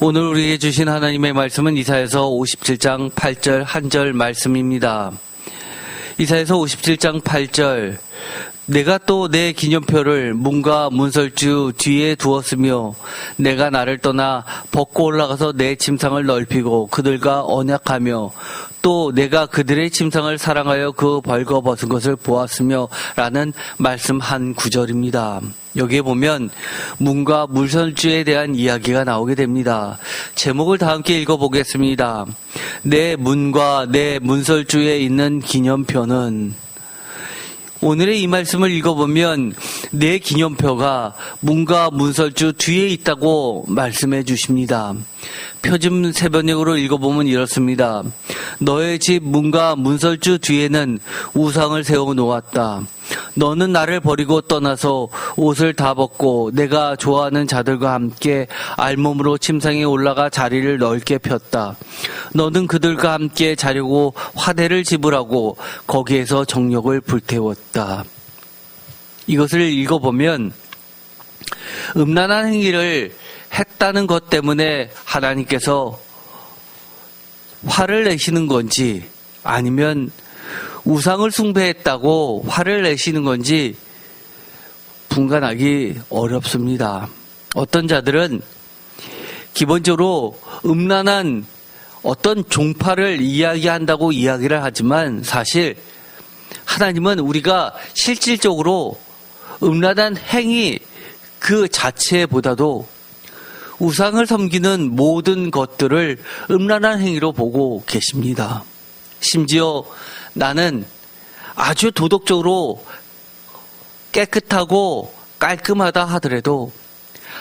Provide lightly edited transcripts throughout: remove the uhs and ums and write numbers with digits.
오늘 우리에게 주신 하나님의 말씀은 이사야서 57장 8절 한 절 말씀입니다. 이사야서 57장 8절 내가 또 내 기념표를 문과 문설주 뒤에 두었으며 내가 나를 떠나 벗고 올라가서 내 침상을 넓히고 그들과 언약하며 또 내가 그들의 침상을 사랑하여 그 벌거벗은 것을 보았으며 라는 말씀 한 구절입니다. 여기에 보면 문과 문설주에 대한 이야기가 나오게 됩니다. 제목을 다 함께 읽어보겠습니다. 내 문과 내 문설주에 있는 기념표는, 오늘의 이 말씀을 읽어보면 내 기념표가 문과 문설주 뒤에 있다고 말씀해 주십니다. 표준 세번역으로 읽어보면 이렇습니다. 너의 집 문과 문설주 뒤에는 우상을 세워 놓았다. 너는 나를 버리고 떠나서 옷을 다 벗고 내가 좋아하는 자들과 함께 알몸으로 침상에 올라가 자리를 넓게 폈다. 너는 그들과 함께 자려고 화대를 지불하고 거기에서 정욕을 불태웠다. 이것을 읽어보면 음란한 행위를 했다는 것 때문에 하나님께서 화를 내시는 건지 아니면 우상을 숭배했다고 화를 내시는 건지 분간하기 어렵습니다. 어떤 자들은 기본적으로 음란한 어떤 종파를 이야기한다고 이야기를 하지만 사실 하나님은 우리가 실질적으로 음란한 행위 그 자체보다도 우상을 섬기는 모든 것들을 음란한 행위로 보고 계십니다. 심지어 나는 아주 도덕적으로 깨끗하고 깔끔하다 하더라도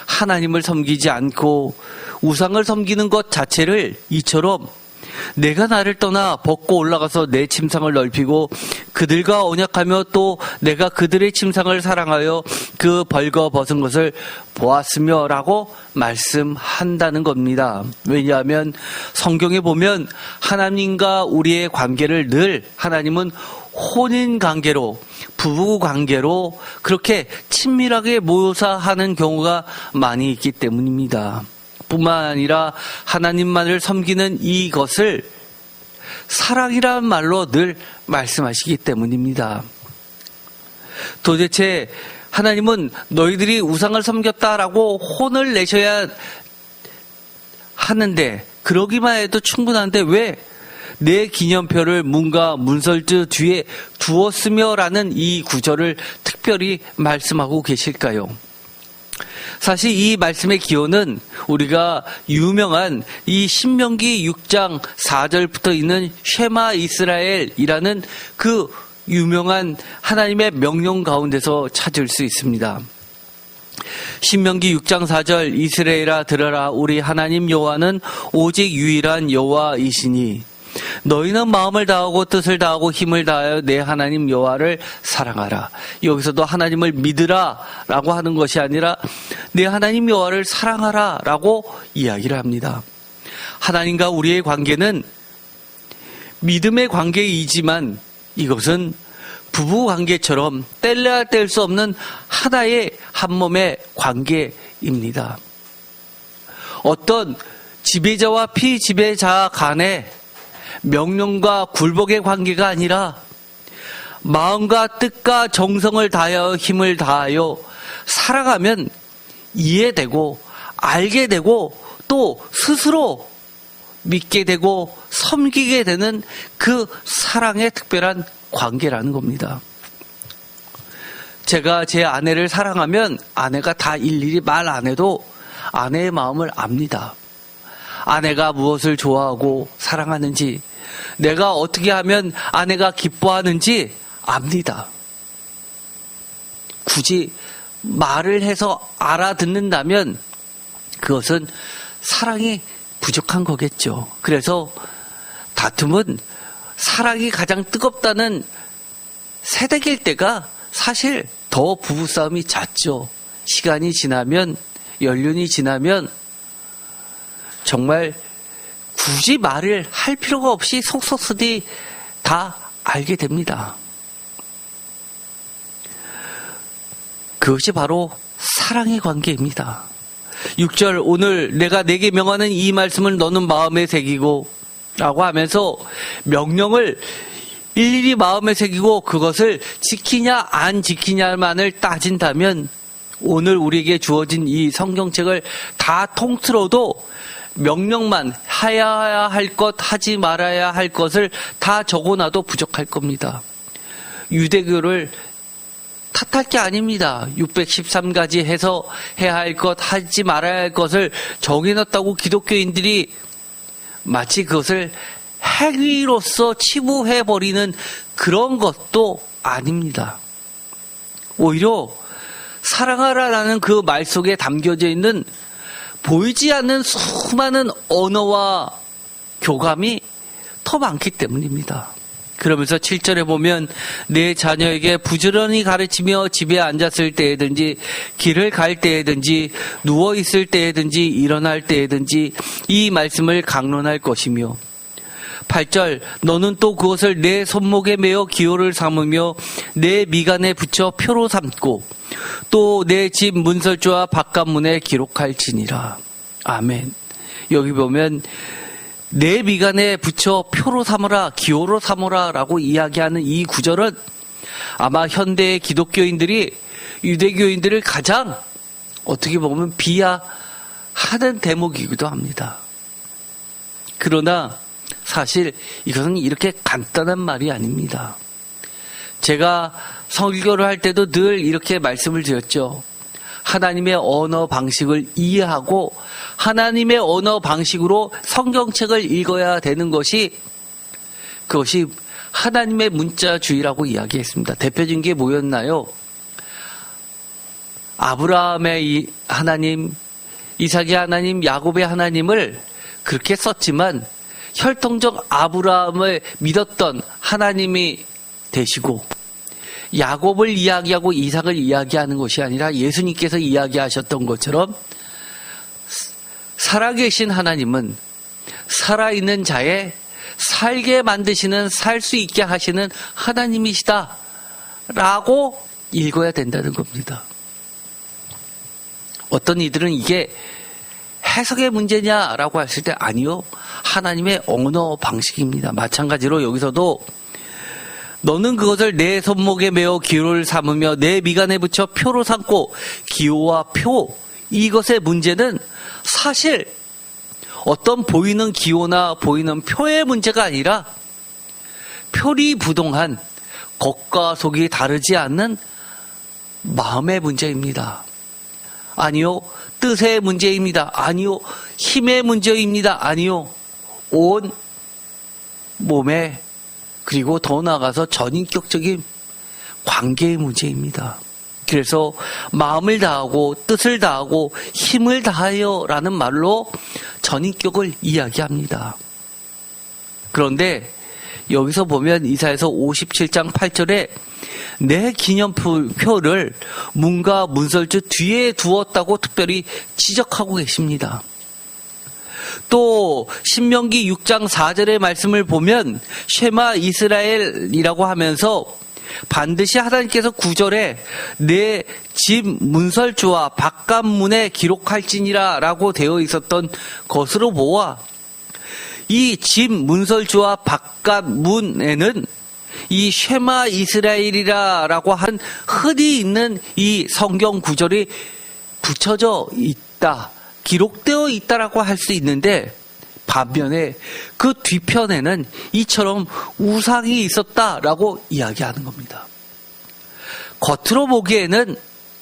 하나님을 섬기지 않고 우상을 섬기는 것 자체를 이처럼 내가 나를 떠나 벗고 올라가서 내 침상을 넓히고 그들과 언약하며 또 내가 그들의 침상을 사랑하여 그 벌거벗은 것을 보았으며 라고 말씀한다는 겁니다. 왜냐하면 성경에 보면 하나님과 우리의 관계를 늘 하나님은 혼인 관계로, 부부 관계로 그렇게 친밀하게 묘사하는 경우가 많이 있기 때문입니다. 뿐만 아니라 하나님만을 섬기는 이것을 사랑이라는 말로 늘 말씀하시기 때문입니다. 도대체 하나님은 너희들이 우상을 섬겼다라고 혼을 내셔야 하는데, 그러기만 해도 충분한데 왜 내 기념표를 문과 문설주 뒤에 두었으며 라는 이 구절을 특별히 말씀하고 계실까요? 사실 이 말씀의 기원은 우리가 유명한 이 신명기 6장 4절부터 있는 쉐마 이스라엘이라는 그 유명한 하나님의 명령 가운데서 찾을 수 있습니다. 신명기 6장 4절 이스라엘아 들어라, 우리 하나님 여호와는 오직 유일한 여호와이시니 너희는 마음을 다하고 뜻을 다하고 힘을 다하여 내 하나님 여호와를 사랑하라. 여기서도 하나님을 믿으라 라고 하는 것이 아니라 내 하나님 여호와를 사랑하라 라고 이야기를 합니다. 하나님과 우리의 관계는 믿음의 관계이지만 이것은 부부 관계처럼 뗄래야 뗄 수 없는 하나의 한 몸의 관계입니다. 어떤 지배자와 피지배자 간의 명령과 굴복의 관계가 아니라 마음과 뜻과 정성을 다하여 힘을 다하여 살아가면 이해되고 알게 되고 또 스스로 믿게 되고 섬기게 되는 그 사랑의 특별한 관계라는 겁니다. 제가 제 아내를 사랑하면 아내가 다 일일이 말 안 해도 아내의 마음을 압니다. 아내가 무엇을 좋아하고 사랑하는지, 내가 어떻게 하면 아내가 기뻐하는지 압니다. 굳이 말을 해서 알아듣는다면 그것은 사랑이 부족한 거겠죠. 그래서 다툼은 사랑이 가장 뜨겁다는 세대일 때가 사실 더 부부싸움이 잦죠. 시간이 지나면, 연륜이 지나면 정말 굳이 말을 할 필요가 없이 속속들이 다 알게 됩니다. 그것이 바로 사랑의 관계입니다. 6절 오늘 내가 내게 명하는 이 말씀을 너는 마음에 새기고 라고 하면서 명령을 일일이 마음에 새기고 그것을 지키냐 안 지키냐만을 따진다면 오늘 우리에게 주어진 이 성경책을 다 통틀어도 명령만 해야 할 것, 하지 말아야 할 것을 다 적어놔도 부족할 겁니다. 유대교를 탓할 게 아닙니다. 613가지 해서 해야 할 것, 하지 말아야 할 것을 정해놨다고 기독교인들이 마치 그것을 행위로서 치부해버리는 그런 것도 아닙니다. 오히려 사랑하라라는 그 말 속에 담겨져 있는 보이지 않는 수많은 언어와 교감이 더 많기 때문입니다. 그러면서 7절에 보면 내 자녀에게 부지런히 가르치며 집에 앉았을 때에든지 길을 갈 때에든지 누워있을 때에든지 일어날 때에든지 이 말씀을 강론할 것이며 8절 너는 또 그것을 내 손목에 메어 기호를 삼으며 내 미간에 붙여 표로 삼고 또 내 집 문설주와 바깥문에 기록할지니라. 아멘. 여기 보면 내 미간에 붙여 표로 삼으라 기호로 삼으라 라고 이야기하는 이 구절은 아마 현대의 기독교인들이 유대교인들을 가장 어떻게 보면 비하하는 대목이기도 합니다. 그러나 사실 이것은 이렇게 간단한 말이 아닙니다. 제가 설교를 할 때도 늘 이렇게 말씀을 드렸죠. 하나님의 언어 방식을 이해하고 하나님의 언어 방식으로 성경책을 읽어야 되는 것이 그것이 하나님의 문자주의라고 이야기했습니다. 대표적인 게 뭐였나요? 아브라함의 하나님, 이삭의 하나님, 야곱의 하나님을 그렇게 썼지만 혈통적 아브라함을 믿었던 하나님이 되시고 야곱을 이야기하고 이삭을 이야기하는 것이 아니라 예수님께서 이야기하셨던 것처럼 살아계신 하나님은 살아있는 자의 살게 만드시는 살 수 있게 하시는 하나님이시다 라고 읽어야 된다는 겁니다. 어떤 이들은 이게 해석의 문제냐라고 했을 때 아니요. 하나님의 언어 방식입니다. 마찬가지로 여기서도 너는 그것을 내 손목에 메어 기호를 삼으며 내 미간에 붙여 표로 삼고 기호와 표 이것의 문제는 사실 어떤 보이는 기호나 보이는 표의 문제가 아니라 표리부동한 겉과 속이 다르지 않는 마음의 문제입니다. 아니요. 뜻의 문제입니다. 아니요. 힘의 문제입니다. 아니요. 온 몸의 그리고 더 나아가서 전인격적인 관계의 문제입니다. 그래서 마음을 다하고 뜻을 다하고 힘을 다하여 라는 말로 전인격을 이야기합니다. 그런데 여기서 보면 이사야서 57장 8절에 내 기념표를 문과 문설주 뒤에 두었다고 특별히 지적하고 계십니다. 또 신명기 6장 4절의 말씀을 보면 쉐마 이스라엘이라고 하면서 반드시 하나님께서 9절에 내 집 문설주와 바깥문에 기록할지니라 라고 되어 있었던 것으로 보아 이 집 문설주와 바깥문에는 이 쉐마 이스라엘이라고 한 흔히 있는 이 성경 구절이 붙여져 있다. 기록되어 있다라고 할 수 있는데 반면에 그 뒤편에는 이처럼 우상이 있었다라고 이야기하는 겁니다. 겉으로 보기에는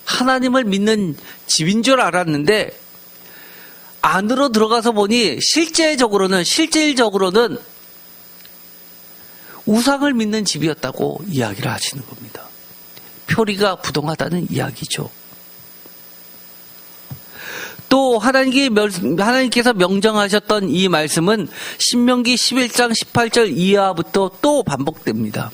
하나님을 믿는 집인 줄 알았는데 안으로 들어가서 보니 실질적으로는 우상을 믿는 집이었다고 이야기를 하시는 겁니다. 표리가 부동하다는 이야기죠. 또 하나님께서 명정하셨던 이 말씀은 신명기 11장 18절 이하부터 또 반복됩니다.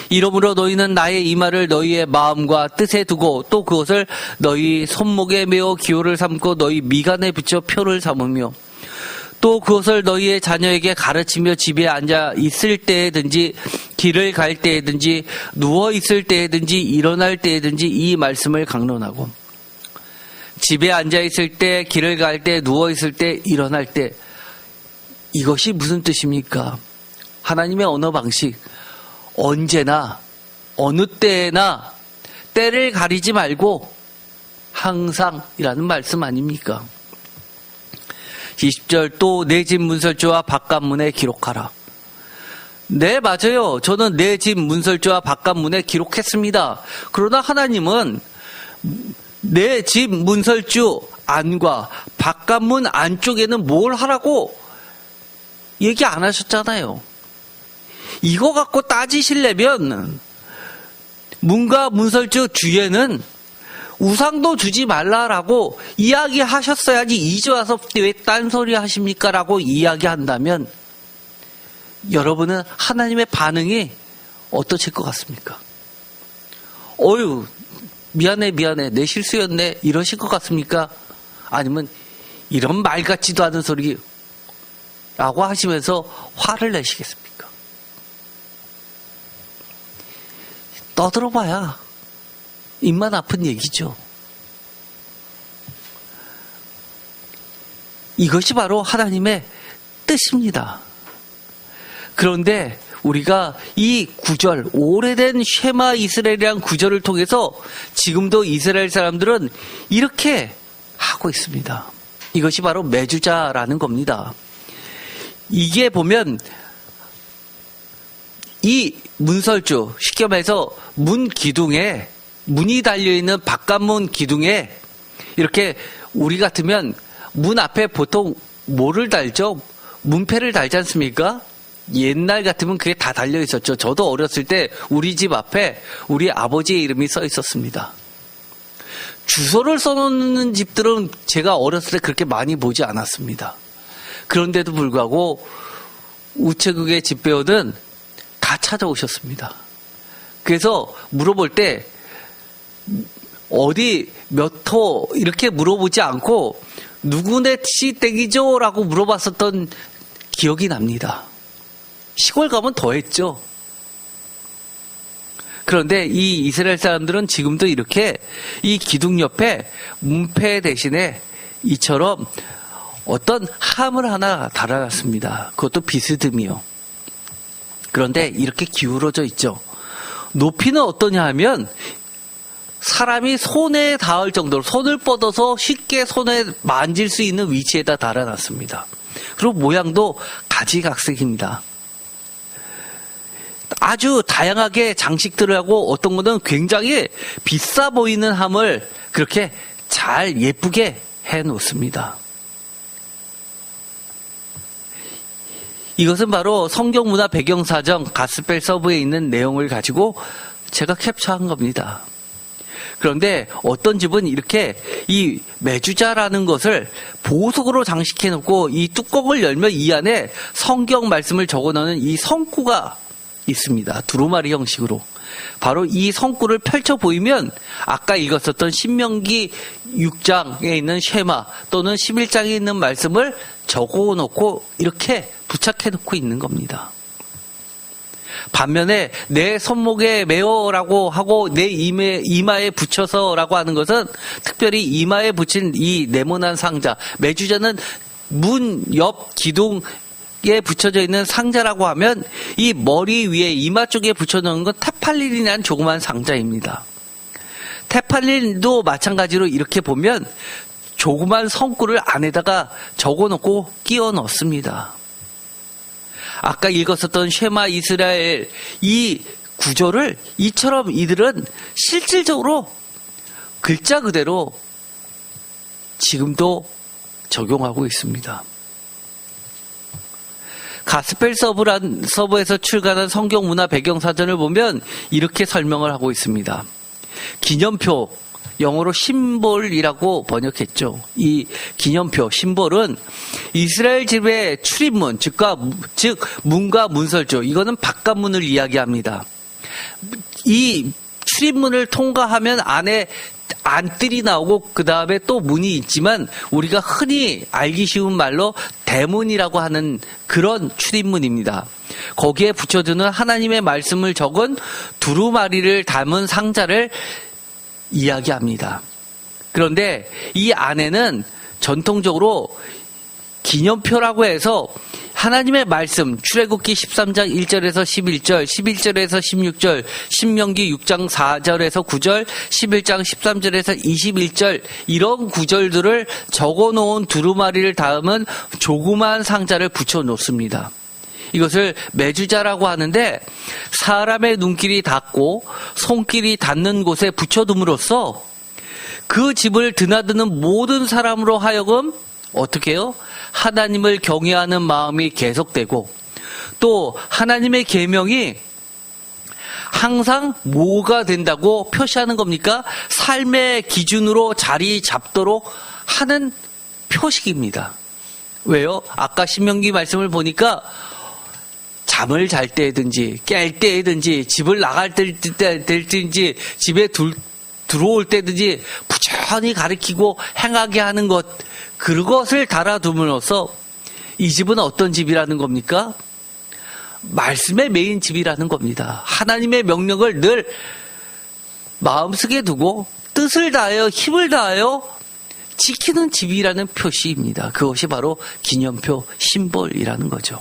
이러므로 너희는 나의 이 말을 너희의 마음과 뜻에 두고 또 그것을 너희 손목에 메어 기호를 삼고 너희 미간에 붙여 표를 삼으며 또 그것을 너희의 자녀에게 가르치며 집에 앉아 있을 때든지 길을 갈 때든지 누워 있을 때든지 일어날 때든지 이 말씀을 강론하고 집에 앉아있을 때, 길을 갈 때, 누워있을 때, 일어날 때, 이것이 무슨 뜻입니까? 하나님의 언어 방식, 언제나, 어느 때나, 때를 가리지 말고, 항상이라는 말씀 아닙니까? 20절, 또 내 집 문설주와 바깥문에 기록하라. 네, 맞아요. 저는 내 집 문설주와 바깥문에 기록했습니다. 그러나 하나님은 내 집 문설주 안과 바깥문 안쪽에는 뭘 하라고 얘기 안 하셨잖아요. 이거 갖고 따지시려면 문과 문설주 주에는 우상도 주지 말라라고 이야기하셨어야지 이제 와서 왜 딴소리 하십니까? 라고 이야기한다면 여러분은 하나님의 반응이 어떠실 것 같습니까? 어휴, 미안해, 내 실수였네, 이러실 것 같습니까? 아니면 이런 말 같지도 않은 소리 라고 하시면서 화를 내시겠습니까? 떠들어봐야 입만 아픈 얘기죠. 이것이 바로 하나님의 뜻입니다. 그런데 우리가 이 구절, 오래된 쉐마 이스라엘이라는 구절을 통해서 지금도 이스라엘 사람들은 이렇게 하고 있습니다. 이것이 바로 매주자라는 겁니다. 이게 보면 이 문설주, 쉽게 말해서 문 기둥에, 문이 달려있는 바깥문 기둥에 이렇게 우리 같으면 문 앞에 보통 뭐를 달죠? 문패를 달지 않습니까? 옛날 같으면 그게 다 달려 있었죠. 저도 어렸을 때 우리 집 앞에 우리 아버지의 이름이 써 있었습니다. 주소를 써놓는 집들은 제가 어렸을 때 그렇게 많이 보지 않았습니다. 그런데도 불구하고 우체국의 집배원은 다 찾아오셨습니다. 그래서 물어볼 때 어디 몇 호 이렇게 물어보지 않고 누구네 씨 땡이죠? 라고 물어봤었던 기억이 납니다. 시골 가면 더 했죠. 그런데 이 이스라엘 사람들은 지금도 이렇게 이 기둥 옆에 문패 대신에 이처럼 어떤 함을 하나 달아놨습니다. 그것도 비스듬이요. 그런데 이렇게 기울어져 있죠. 높이는 어떠냐 하면 사람이 손에 닿을 정도로 손을 뻗어서 쉽게 손에 만질 수 있는 위치에다 달아놨습니다. 그리고 모양도 가지각색입니다. 아주 다양하게 장식들을 하고 어떤 거는 굉장히 비싸 보이는 함을 그렇게 잘 예쁘게 해놓습니다. 이것은 바로 성경문화 배경사전 가스펠 서브에 있는 내용을 가지고 제가 캡처한 겁니다. 그런데 어떤 집은 이렇게 이 매주자라는 것을 보석으로 장식해 놓고 이 뚜껑을 열면 이 안에 성경 말씀을 적어 넣는 이 성구가 있습니다. 두루마리 형식으로. 바로 이 성구를 펼쳐 보이면 아까 읽었었던 신명기 6장에 있는 쉐마 또는 11장에 있는 말씀을 적어 놓고 이렇게 부착해 놓고 있는 겁니다. 반면에 내 손목에 메어라고 하고 내 이마에 붙여서라고 하는 것은 특별히 이마에 붙인 이 네모난 상자, 매주자는 문 옆 기둥에 붙여져 있는 상자라고 하면 이 머리 위에 이마 쪽에 붙여놓은 건 테팔린이라는 조그만 상자입니다. 테팔린도 마찬가지로 이렇게 보면 조그만 성구를 안에다가 적어놓고 끼워 넣습니다. 아까 읽었었던 쉐마 이스라엘 이 구절을 이처럼 이들은 실질적으로 글자 그대로 지금도 적용하고 있습니다. 가스펠 서버에서 출간한 성경문화 배경사전을 보면 이렇게 설명을 하고 있습니다. 기념표, 영어로 심볼이라고 번역했죠. 이 기념표, 심볼은 이스라엘 집의 출입문, 즉 문과 문설주, 이거는 바깥문을 이야기합니다. 이 출입문을 통과하면 안에 안뜰이 나오고 그 다음에 또 문이 있지만 우리가 흔히 알기 쉬운 말로 대문이라고 하는 그런 출입문입니다. 거기에 붙여두는 하나님의 말씀을 적은 두루마리를 담은 상자를 이야기합니다. 그런데 이 안에는 전통적으로 기념표라고 해서 하나님의 말씀, 출애굽기 13장 1절에서 11절, 11절에서 16절, 신명기 6장 4절에서 9절, 11장 13절에서 21절 이런 구절들을 적어놓은 두루마리를 담은 조그만 상자를 붙여놓습니다. 이것을 매주자라고 하는데 사람의 눈길이 닿고 손길이 닿는 곳에 붙여둠으로써 그 집을 드나드는 모든 사람으로 하여금 어떻게 해요? 하나님을 경외하는 마음이 계속되고 또 하나님의 계명이 항상 뭐가 된다고 표시하는 겁니까? 삶의 기준으로 자리 잡도록 하는 표식입니다. 왜요? 아까 신명기 말씀을 보니까 잠을 잘 때든지 깰 때든지 집을 나갈 때든지 집에 들어올 때든지 부지런히 가리키고 행하게 하는 것, 그것을 달아둠으로써 이 집은 어떤 집이라는 겁니까? 말씀의 메인 집이라는 겁니다. 하나님의 명령을 늘 마음속에 두고 뜻을 다하여 힘을 다하여 지키는 집이라는 표시입니다. 그것이 바로 기념표, 심볼이라는 거죠.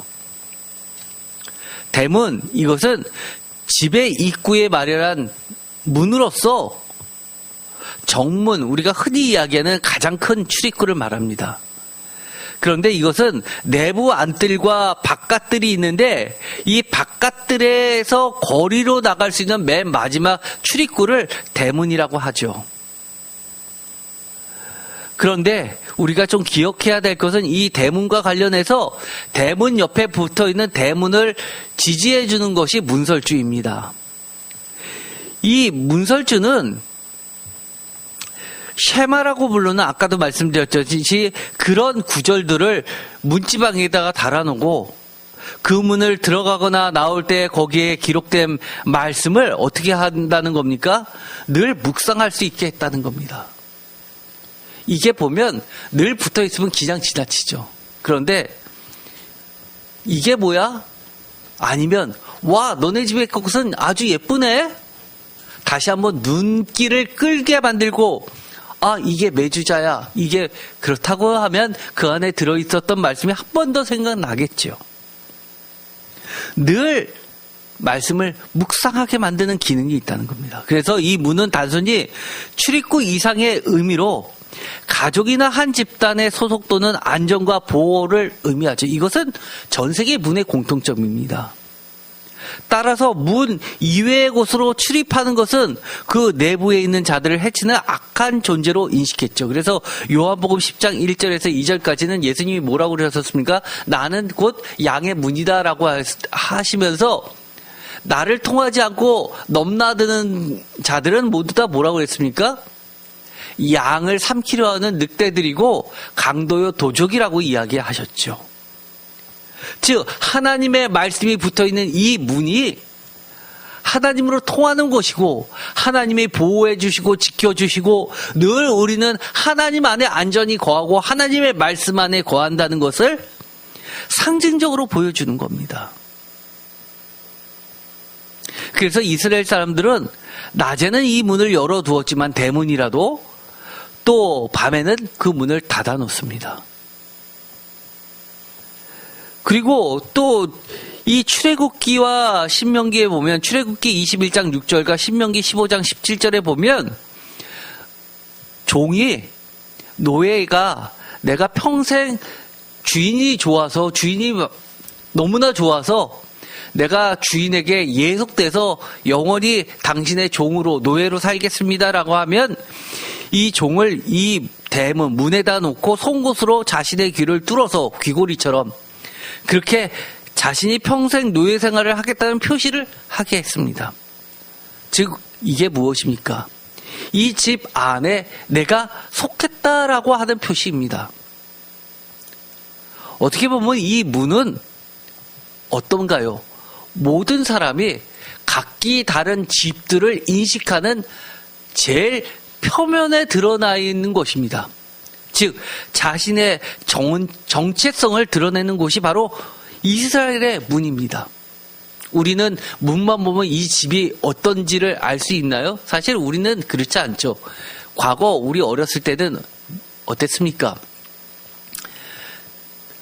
대문, 이것은 집의 입구에 마련한 문으로서 정문, 우리가 흔히 이야기하는 가장 큰 출입구를 말합니다. 그런데 이것은 내부 안뜰과 바깥뜰이 있는데 이 바깥뜰에서 거리로 나갈 수 있는 맨 마지막 출입구를 대문이라고 하죠. 그런데 우리가 좀 기억해야 될 것은 이 대문과 관련해서 대문 옆에 붙어있는 대문을 지지해 주는 것이 문설주입니다. 이 문설주는 쉐마라고 부르는, 아까도 말씀드렸듯이 그런 구절들을 문지방에다가 달아놓고 그 문을 들어가거나 나올 때 거기에 기록된 말씀을 어떻게 한다는 겁니까? 늘 묵상할 수 있게 했다는 겁니다. 이게 보면 늘 붙어 있으면 그냥 지나치죠. 그런데 이게 뭐야? 아니면 와, 너네 집의 것은 아주 예쁘네? 다시 한번 눈길을 끌게 만들고, 아, 이게 매주자야. 이게 그렇다고 하면 그 안에 들어있었던 말씀이 한 번 더 생각나겠죠. 늘 말씀을 묵상하게 만드는 기능이 있다는 겁니다. 그래서 이 문은 단순히 출입구 이상의 의미로 가족이나 한 집단의 소속 또는 안전과 보호를 의미하죠. 이것은 전 세계 문의 공통점입니다. 따라서 문 이외의 곳으로 출입하는 것은 그 내부에 있는 자들을 해치는 악한 존재로 인식했죠. 그래서 요한복음 10장 1절에서 2절까지는 예수님이 뭐라고 그러셨습니까? 나는 곧 양의 문이다라고 하시면서 나를 통하지 않고 넘나드는 자들은 모두 다 뭐라고 했습니까? 양을 삼키려 하는 늑대들이고 강도요 도적이라고 이야기하셨죠. 즉 하나님의 말씀이 붙어있는 이 문이 하나님으로 통하는 것이고 하나님이 보호해 주시고 지켜주시고 늘 우리는 하나님 안에 안전히 거하고 하나님의 말씀 안에 거한다는 것을 상징적으로 보여주는 겁니다. 그래서 이스라엘 사람들은 낮에는 이 문을 열어두었지만 대문이라도 또 밤에는 그 문을 닫아 놓습니다. 그리고 또 이 출애굽기와 신명기에 보면 출애굽기 21장 6절과 신명기 15장 17절에 보면 종이, 노예가 내가 평생 주인이 너무나 좋아서 내가 주인에게 예속돼서 영원히 당신의 종으로 노예로 살겠습니다라고 하면 이 종을 이 대문 문에다 놓고 송곳으로 자신의 귀를 뚫어서 귀고리처럼 그렇게 자신이 평생 노예 생활을 하겠다는 표시를 하게 했습니다. 즉 이게 무엇입니까? 이 집 안에 내가 속했다라고 하는 표시입니다. 어떻게 보면 이 문은 어떤가요? 모든 사람이 각기 다른 집들을 인식하는 제일 표면에 드러나 있는 것입니다. 즉 자신의 정체성을 드러내는 곳이 바로 이스라엘의 문입니다. 우리는 문만 보면 이 집이 어떤지를 알 수 있나요? 사실 우리는 그렇지 않죠. 과거 우리 어렸을 때는 어땠습니까?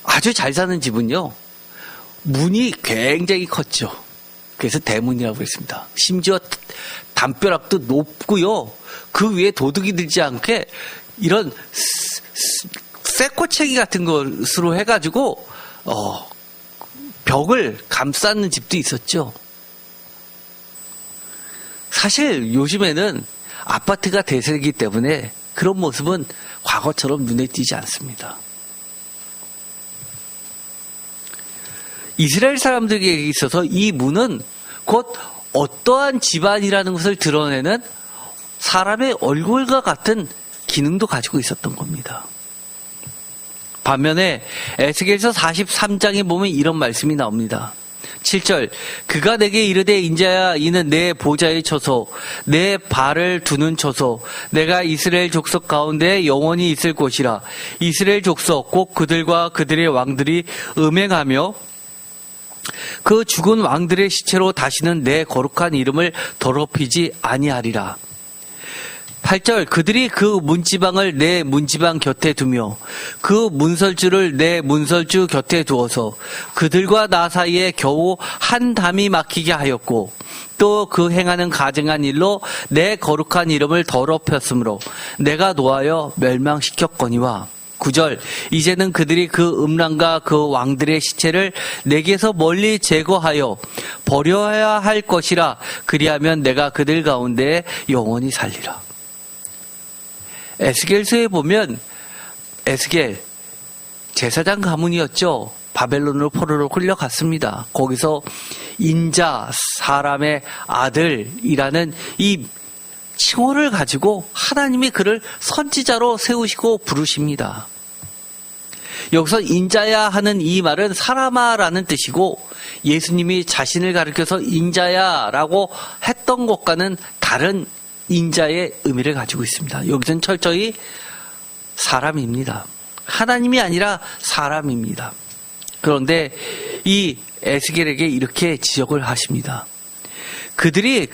아주 잘 사는 집은요, 문이 굉장히 컸죠. 그래서 대문이라고 했습니다. 심지어 담벼락도 높고요. 그 위에 도둑이 들지 않게 이런 쇠꼬챙이 같은 것으로 해가지고 벽을 감싸는 집도 있었죠. 사실 요즘에는 아파트가 대세이기 때문에 그런 모습은 과거처럼 눈에 띄지 않습니다. 이스라엘 사람들에게 있어서 이 문은 곧 어떠한 집안이라는 것을 드러내는 사람의 얼굴과 같은 기능도 가지고 있었던 겁니다. 반면에 에스겔서 43장에 보면 이런 말씀이 나옵니다. 7절, 그가 내게 이르되 인자야 이는 내 보좌의 처소 내 발을 두는 처소 내가 이스라엘 족속 가운데 영원히 있을 곳이라. 이스라엘 족속 곧 그들과 그들의 왕들이 음행하며 그 죽은 왕들의 시체로 다시는 내 거룩한 이름을 더럽히지 아니하리라. 8절, 그들이 그 문지방을 내 문지방 곁에 두며 그 문설주를 내 문설주 곁에 두어서 그들과 나 사이에 겨우 한 담이 막히게 하였고 또 그 행하는 가증한 일로 내 거룩한 이름을 더럽혔으므로 내가 노하여 멸망시켰거니와. 9절, 이제는 그들이 그 음란과 그 왕들의 시체를 내게서 멀리 제거하여 버려야 할 것이라. 그리하면 내가 그들 가운데 영원히 살리라. 에스겔서에 보면 에스겔 제사장 가문이었죠. 바벨론으로 포로로 끌려갔습니다. 거기서 인자, 사람의 아들이라는 이 칭호를 가지고 하나님이 그를 선지자로 세우시고 부르십니다. 여기서 인자야 하는 이 말은 사람아라는 뜻이고 예수님이 자신을 가리켜서 인자야라고 했던 것과는 다른 인자의 의미를 가지고 있습니다. 여기서는 철저히 사람입니다. 하나님이 아니라 사람입니다. 그런데 이 에스겔에게 이렇게 지적을 하십니다. 그들이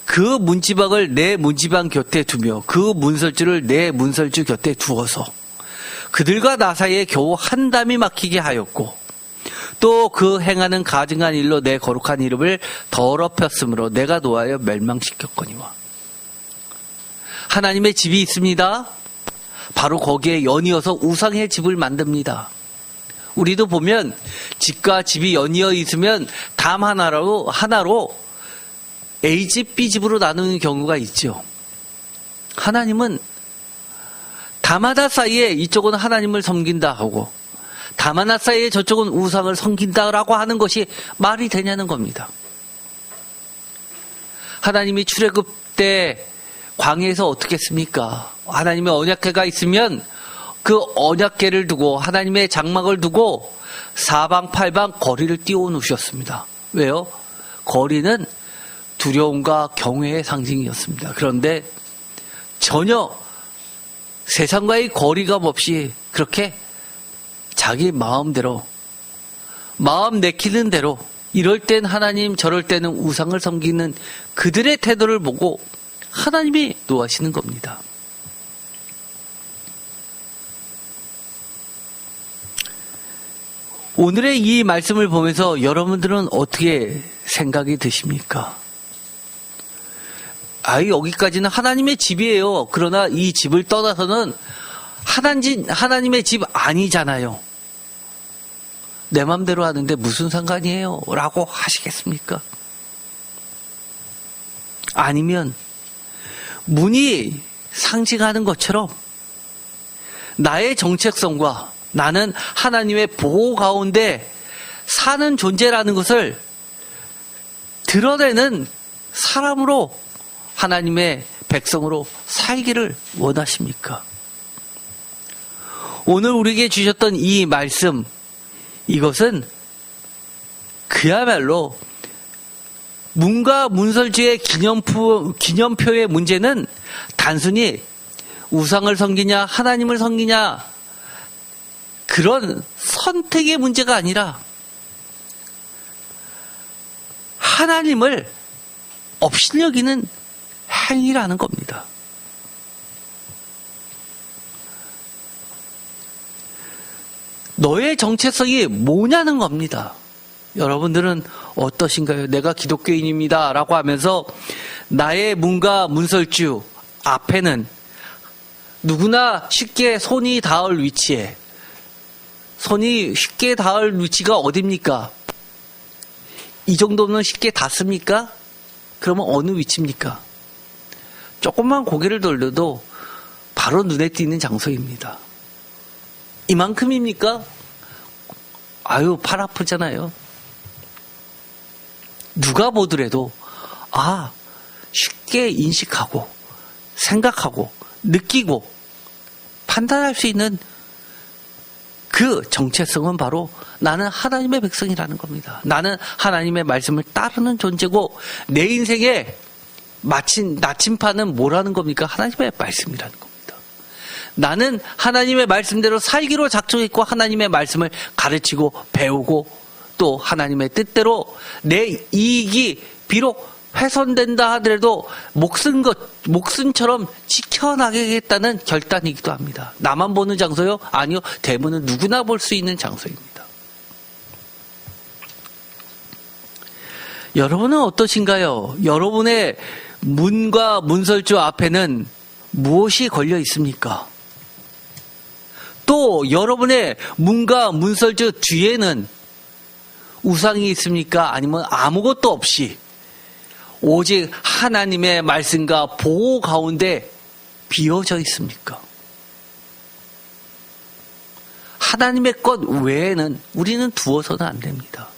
그 문지방을 내 문지방 곁에 두며 그 문설주를 내 문설주 곁에 두어서 그들과 나 사이에 겨우 한 담이 막히게 하였고 또 그 행하는 가증한 일로 내 거룩한 이름을 더럽혔으므로 내가 노하여 멸망시켰거니와. 하나님의 집이 있습니다. 바로 거기에 연이어서 우상의 집을 만듭니다. 우리도 보면 집과 집이 연이어 있으면 담 하나로 A집, B집으로 나누는 경우가 있죠. 하나님은 담 하나 사이에 이쪽은 하나님을 섬긴다 하고 담 하나 사이에 저쪽은 우상을 섬긴다라고 하는 것이 말이 되냐는 겁니다. 하나님이 출애굽 때 광야에서 어떻게 했습니까? 하나님의 언약궤가 있으면 그 언약궤를 두고 하나님의 장막을 두고 사방팔방 거리를 띄워 놓으셨습니다. 왜요? 거리는 두려움과 경외의 상징이었습니다. 그런데 전혀 세상과의 거리감 없이 그렇게 자기 마음대로 마음 내키는 대로 이럴 땐 하나님 저럴 때는 우상을 섬기는 그들의 태도를 보고 하나님이 노하시는 겁니다. 오늘의 이 말씀을 보면서 여러분들은 어떻게 생각이 드십니까? 여기까지는 하나님의 집이에요. 그러나 이 집을 떠나서는 하나님의 집 아니잖아요. 내 맘대로 하는데 무슨 상관이에요? 라고 하시겠습니까? 아니면 문이 상징하는 것처럼 나의 정체성과 나는 하나님의 보호 가운데 사는 존재라는 것을 드러내는 사람으로 하나님의 백성으로 살기를 원하십니까? 오늘 우리에게 주셨던 이 말씀, 이것은 그야말로 문과 문설주의 기념표의 문제는 단순히 우상을 섬기냐 하나님을 섬기냐 그런 선택의 문제가 아니라 하나님을 업신여기는 행위라는 겁니다. 너의 정체성이 뭐냐는 겁니다. 여러분들은 어떠신가요? 내가 기독교인입니다 라고 하면서 나의 문과 문설주 앞에는 누구나 쉽게 손이 닿을 위치에, 손이 쉽게 닿을 위치가 어딥니까? 이 정도면 쉽게 닿습니까? 그러면 어느 위치입니까? 조금만 고개를 돌려도 바로 눈에 띄는 장소입니다. 이만큼입니까? 아유, 팔 아프잖아요. 누가 보더라도 쉽게 인식하고 생각하고 느끼고 판단할 수 있는 그 정체성은 바로 나는 하나님의 백성이라는 겁니다. 나는 하나님의 말씀을 따르는 존재고 내 인생의 나침판은 뭐라는 겁니까? 하나님의 말씀이라는 겁니다. 나는 하나님의 말씀대로 살기로 작정했고 하나님의 말씀을 가르치고 배우고 또 하나님의 뜻대로 내 이익이 비록 훼손된다 하더라도 목숨처럼 지켜나가겠다는 결단이기도 합니다. 나만 보는 장소요? 아니요. 대문은 누구나 볼 수 있는 장소입니다. 여러분은 어떠신가요? 여러분의 문과 문설주 앞에는 무엇이 걸려 있습니까? 또 여러분의 문과 문설주 뒤에는 우상이 있습니까? 아니면 아무것도 없이 오직 하나님의 말씀과 보호 가운데 비어져 있습니까? 하나님의 것 외에는 우리는 두어서는 안 됩니다.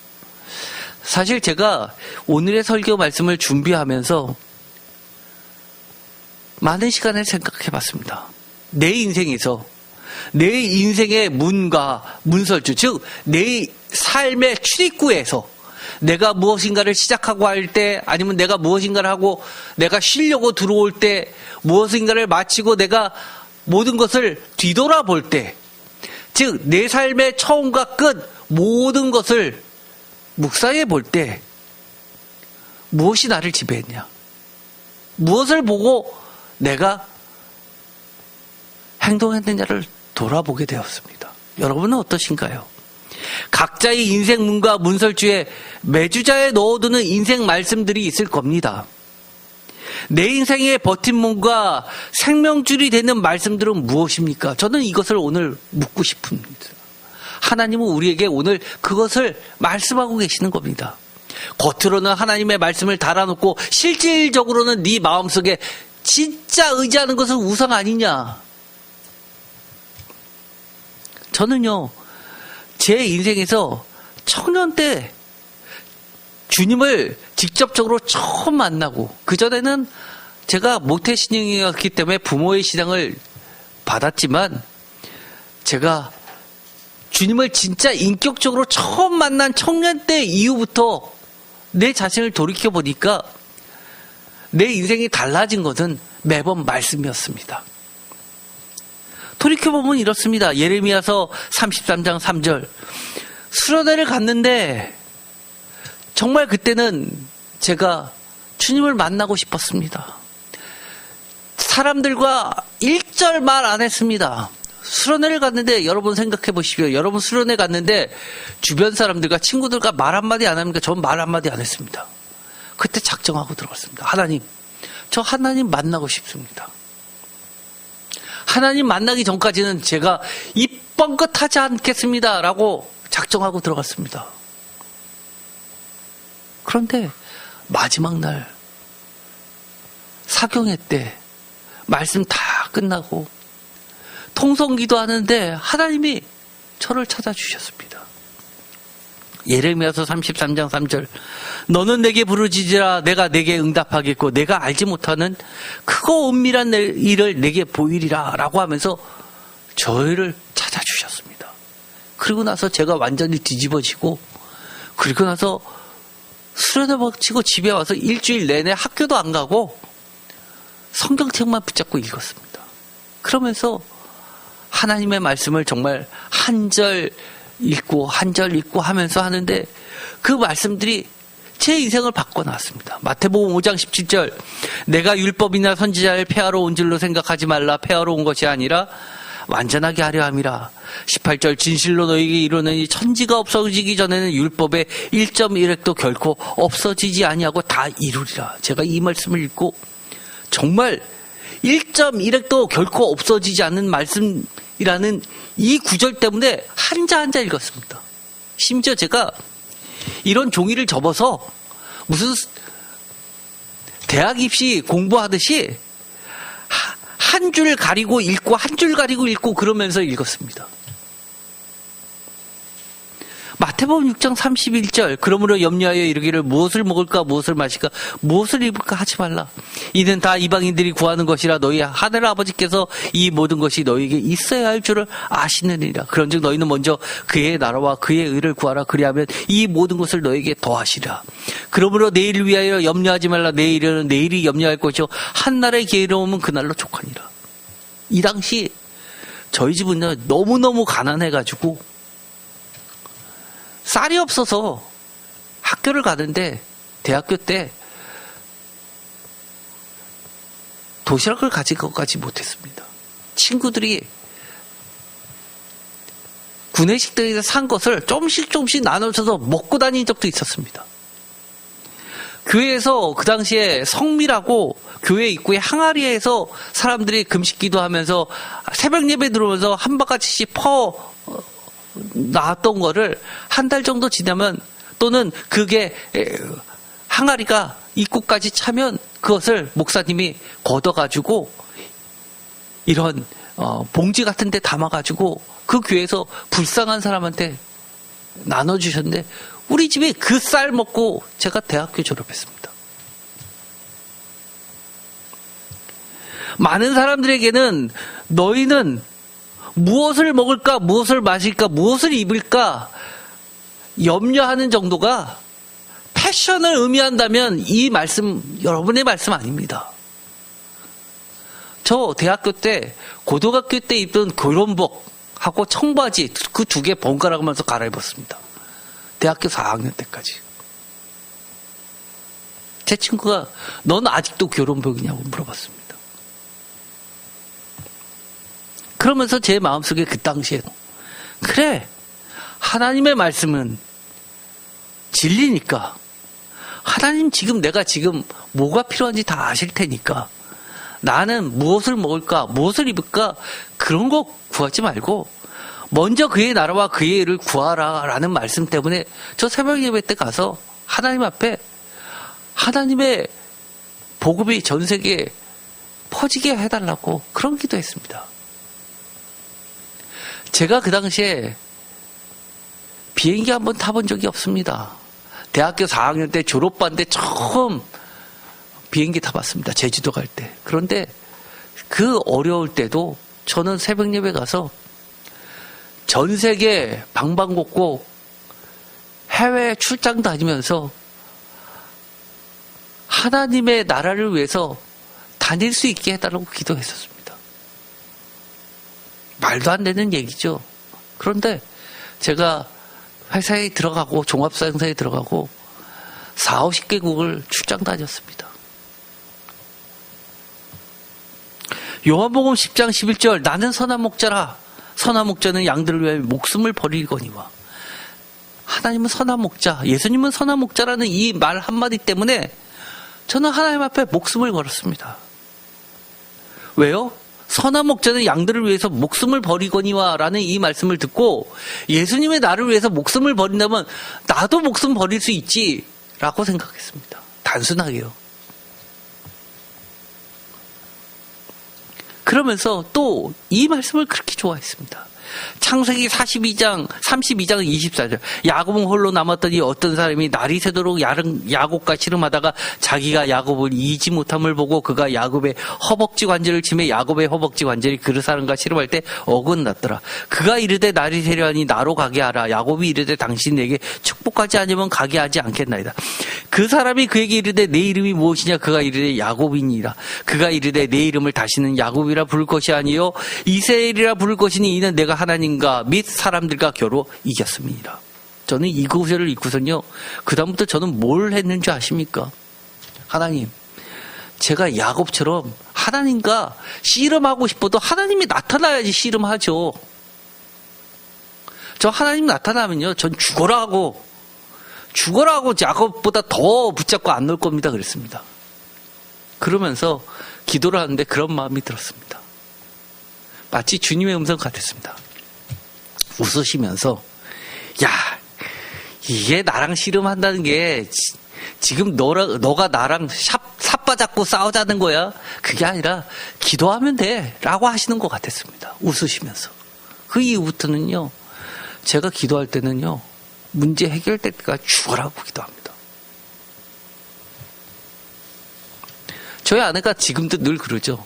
사실 제가 오늘의 설교 말씀을 준비하면서 많은 시간을 생각해 봤습니다. 내 인생에서 내 인생의 문과 문설주, 즉 내 삶의 출입구에서 내가 무엇인가를 시작하고 할 때, 아니면 내가 무엇인가를 하고 내가 쉬려고 들어올 때, 무엇인가를 마치고 내가 모든 것을 뒤돌아볼 때, 즉 내 삶의 처음과 끝 모든 것을 묵상해 볼 때 무엇이 나를 지배했냐? 무엇을 보고 내가 행동했느냐를 돌아보게 되었습니다. 여러분은 어떠신가요? 각자의 인생 문과 문설주에 매주자에 넣어두는 인생 말씀들이 있을 겁니다. 내 인생의 버팀목과 생명줄이 되는 말씀들은 무엇입니까? 저는 이것을 오늘 묻고 싶습니다. 하나님은 우리에게 오늘 그것을 말씀하고 계시는 겁니다. 겉으로는 하나님의 말씀을 달아놓고 실질적으로는 네 마음속에 진짜 의지하는 것은 우상 아니냐? 저는요, 제 인생에서 청년 때 주님을 직접적으로 처음 만나고, 그전에는 제가 모태신앙이었기 때문에 부모의 신앙을 받았지만, 제가 주님을 진짜 인격적으로 처음 만난 청년 때 이후부터 내 자신을 돌이켜보니까 내 인생이 달라진 것은 매번 말씀이었습니다. 돌이켜보면 이렇습니다. 예레미야서 33장 3절. 수련회를 갔는데 정말 그때는 제가 주님을 만나고 싶었습니다. 사람들과 1절 말 안 했습니다. 수련회를 갔는데 여러분 생각해 보시고요. 여러분 수련회 갔는데 주변 사람들과 친구들과 말 한마디 안 합니까? 저는 말 한마디 안 했습니다. 그때 작정하고 들어갔습니다. 하나님, 저 하나님 만나고 싶습니다. 하나님 만나기 전까지는 제가 입 뻥긋하지 않겠습니다 라고 작정하고 들어갔습니다. 그런데 마지막 날 사경회 때 말씀 다 끝나고 통성기도 하는데 하나님이 저를 찾아주셨습니다. 예레미야서 33장 3절. 너는 내게 부르짖으라 내가 내게 응답하겠고 내가 알지 못하는 크고 은밀한 일을 내게 보이리라 라고 하면서 저희를 찾아주셨습니다. 그리고 나서 제가 완전히 뒤집어지고, 그리고 나서 수련회 마치고 집에 와서 일주일 내내 학교도 안 가고 성경책만 붙잡고 읽었습니다. 그러면서 하나님의 말씀을 정말 한 절 읽고 한 절 읽고 하면서 하는데 그 말씀들이 제 인생을 바꿔놨습니다. 마태복음 5장 17절. 내가 율법이나 선지자를 폐하러 온 줄로 생각하지 말라. 폐하러 온 것이 아니라 완전하게 하려 함이라. 18절 진실로 너희에게 이르노니 천지가 없어지기 전에는 율법의 1.1획도 결코 없어지지 아니하고 다 이루리라. 제가 이 말씀을 읽고 정말 1.1획도 결코 없어지지 않는 말씀이라는 이 구절 때문에 한자 한자 읽었습니다. 심지어 제가 이런 종이를 접어서 무슨 대학 입시 공부하듯이 한 줄 가리고 읽고 한 줄 가리고 읽고 그러면서 읽었습니다. 마태복음 6장 31절 그러므로 염려하여 이르기를 무엇을 먹을까 무엇을 마실까 무엇을 입을까 하지 말라. 이는 다 이방인들이 구하는 것이라 너희 하늘 아버지께서 이 모든 것이 너희에게 있어야 할 줄을 아시느니라. 그런즉 너희는 먼저 그의 나라와 그의 의를 구하라. 그리하면 이 모든 것을 너희에게 더하시리라. 그러므로 내일을 위하여 염려하지 말라. 내일은 내일이 염려할 것이요 한날의 게으름은 그날로 족하니라. 이 당시 저희 집은 너무너무 가난해가지고 쌀이 없어서 학교를 가는데 대학교 때 도시락을 가지고 가지 못했습니다. 친구들이 구내식당에서 산 것을 조금씩 나눠줘서 먹고 다닌 적도 있었습니다. 교회에서 그 당시에 성미라고 교회 입구에 항아리에서 사람들이 금식 기도하면서 새벽 예배 들어오면서 한 바가지씩 나왔던 거를 한 달 정도 지나면 또는 그게 항아리가 입구까지 차면 그것을 목사님이 걷어가지고 이런 봉지 같은 데 담아가지고 그 교회에서 불쌍한 사람한테 나눠주셨는데 우리 집에 그 쌀 먹고 제가 대학교 졸업했습니다. 많은 사람들에게는 너희는 무엇을 먹을까, 무엇을 마실까, 무엇을 입을까 염려하는 정도가 패션을 의미한다면 이 말씀, 여러분의 말씀 아닙니다. 저 대학교 때, 고등학교 때 입던 교련복하고 청바지 그 두 개 번갈아 가면서 갈아입었습니다. 대학교 4학년 때까지. 제 친구가 넌 아직도 교련복이냐고 물어봤습니다. 그러면서 제 마음속에 그 당시에 그래 하나님의 말씀은 진리니까 하나님 내가 지금 뭐가 필요한지 다 아실 테니까 나는 무엇을 먹을까 무엇을 입을까 그런 거 구하지 말고 먼저 그의 나라와 그의 일을 구하라 라는 말씀 때문에 저 새벽 예배 때 가서 하나님 앞에 하나님의 복음이 전 세계에 퍼지게 해달라고 그런 기도했습니다. 제가 그 당시에 비행기 한번 타본 적이 없습니다. 대학교 4학년 때 졸업반 때 처음 비행기 타봤습니다. 제주도 갈 때. 그런데 그 어려울 때도 저는 새벽 예배 가서 전 세계 방방곡곡 해외 출장 다니면서 하나님의 나라를 위해서 다닐 수 있게 해달라고 기도했었습니다. 말도 안 되는 얘기죠. 그런데 제가 회사에 들어가고 종합사형사에 들어가고 40-50개국을 출장 다녔습니다. 요한복음 10장 11절 나는 선한 목자라 선한 목자는 양들을 위하여 목숨을 버리거니와 하나님은 선한 목자 예수님은 선한 목자라는 이 말 한마디 때문에 저는 하나님 앞에 목숨을 걸었습니다. 왜요? 선한 목자는 양들을 위해서 목숨을 버리거니와 라는 이 말씀을 듣고 예수님의 나를 위해서 목숨을 버린다면 나도 목숨 버릴 수 있지 라고 생각했습니다. 단순하게요. 그러면서 또 이 말씀을 그렇게 좋아했습니다. 창세기 32장 24절 야곱은 홀로 남았더니 어떤 사람이 날이 새도록 야곱과 씨름하다가 자기가 야곱을 이기지 못함을 보고 그가 야곱의 허벅지 관절을 치매 야곱의 허벅지 관절이 그 사람과 씨름할 때 어긋났더라. 그가 이르되 날이 새려하니 나로 가게 하라. 야곱이 이르되 당신 내게 축복하지 않으면 가게 하지 않겠나이다. 그 사람이 그에게 이르되 내 이름이 무엇이냐. 그가 이르되 야곱이니라. 그가 이르되 내 이름을 다시는 야곱이라 부를 것이 아니요 이스라엘이라 부를 것이니 이는 내가 하나님과 및 사람들과 겨루 이겼습니다. 저는 이 구절을 읽고선요. 그 다음부터 저는 뭘 했는지 아십니까? 하나님, 제가 야곱처럼 하나님과 씨름하고 싶어도 하나님이 나타나야지 씨름하죠. 저 하나님 나타나면요, 전 죽어라 하고 야곱보다 더 붙잡고 안 놓을 겁니다. 그랬습니다. 그러면서 기도를 하는데 그런 마음이 들었습니다. 마치 주님의 음성 같았습니다. 웃으시면서, 야, 이게 나랑 씨름한다는 게 지금 너가 나랑 삿바 잡고 싸우자는 거야? 그게 아니라 기도하면 돼 라고 하시는 것 같았습니다. 웃으시면서. 그 이후부터는요, 제가 기도할 때는요, 문제 해결될 때까지 죽어라고 기도합니다. 저희 아내가 지금도 늘 그러죠.